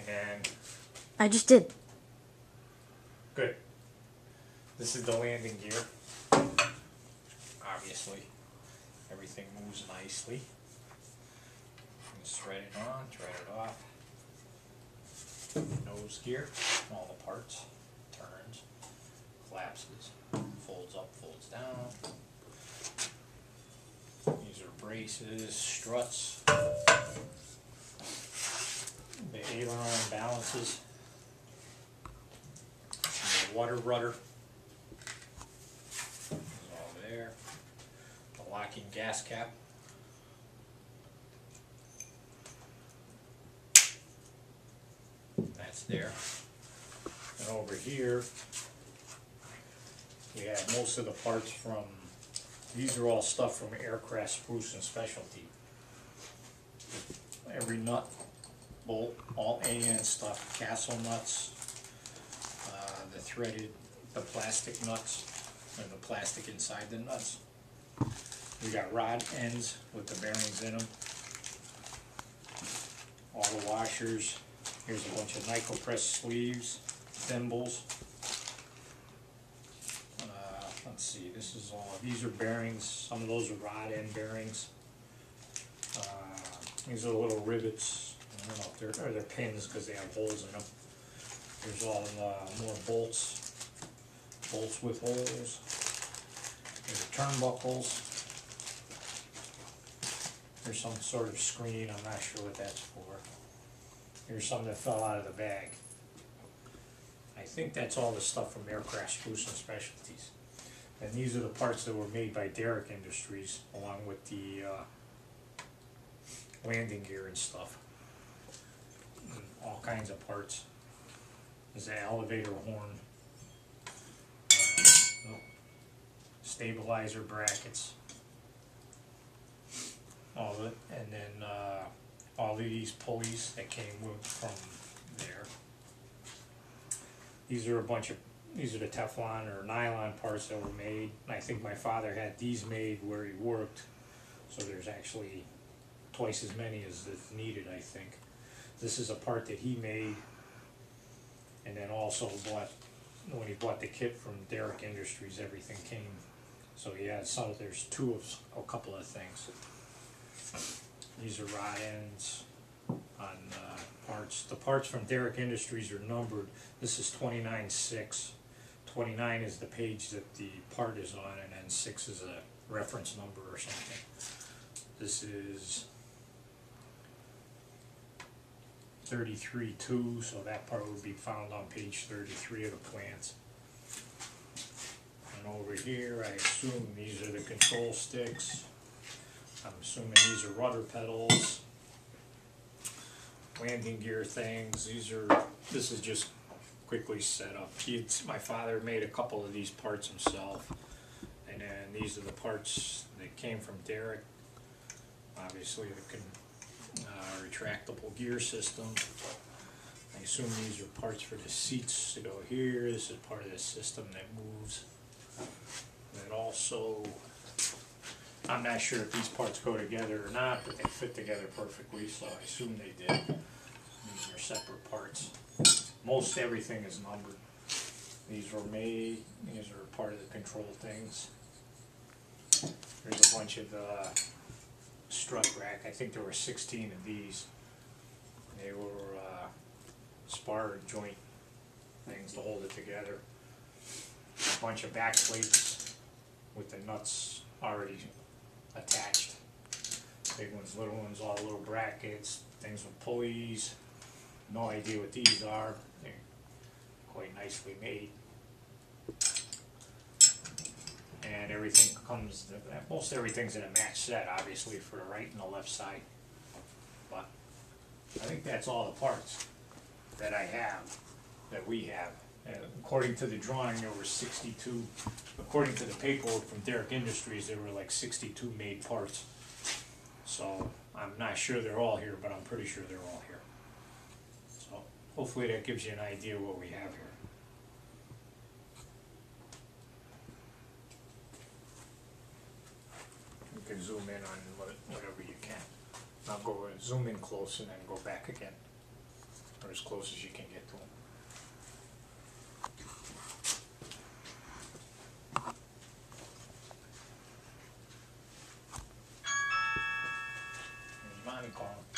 And then, I just did. good. This is the landing gear. Obviously, everything moves nicely. Just thread it on, thread it off. Nose gear, all the parts, turns, collapses, folds up, folds down. These are braces, struts, the aileron balances, the water rudder is all there, the locking gas cap. That's there. And over here, we have most of the parts from, these are all stuff from Aircraft Spruce and Specialty. Every nut, bolt, all AN stuff, castle nuts, the threaded, the plastic nuts, and the plastic inside the nuts. We got rod ends with the bearings in them. All the washers. Here's a bunch of Nycopress sleeves, thimbles. Let's see, this is all, these are bearings, some of those are rod end bearings. These are little rivets, I don't know if they're pins because they have holes in them. There's all more bolts with holes. There's turnbuckles. There's some sort of screen, I'm not sure what that's for. Here's some that fell out of the bag. I think that's all the stuff from Aircraft Spruce and Specialties. And these are the parts that were made by Derrick Industries, along with the landing gear and stuff. And all kinds of parts. There's an elevator horn, stabilizer brackets, all of it, and then all of these pulleys that came from there. These are a bunch of, these are the Teflon or nylon parts that were made. I think my father had these made where he worked, so there's actually twice as many as is needed, I think. This is a part that he made, and then also bought, when he bought the kit from Derrick Industries, everything came. So he had some, there's two of a couple of things. These are rod ends on parts. The parts from Derrick Industries are numbered. This is 29.6. 29 is the page that the part is on, and then 6 is a reference number or something. This is 33.2, so that part would be found on page 33 of the plans. And over here, I assume these are the control sticks. I'm assuming these are rudder pedals, landing gear things. This is just quickly set up. My father made a couple of these parts himself, and then these are the parts that came from Derrick. Obviously the retractable gear system. I assume these are parts for the seats to go here. This is part of the system that moves. And also, I'm not sure if these parts go together or not, but they fit together perfectly, so I assume they did. These are separate parts. Most everything is numbered. These were made, these are part of the control things. There's a bunch of the strut rack. I think there were 16 of these. They were spar joint things to hold it together. A bunch of back plates with the nuts already attached. Big ones, little ones, all little brackets, things with pulleys. No idea what these are. They're quite nicely made. And everything comes, most everything's in a match set, obviously, for the right and the left side. But I think that's all the parts that I have, that we have. According to the drawing, there were 62, according to the paperwork from Derrick Industries, there were like 62 made parts. So I'm not sure they're all here, but I'm pretty sure they're all here. So hopefully that gives you an idea what we have here. You can zoom in on whatever you can. I'll go zoom in close and then go back again. or as close as you can get to them. You mind me calling?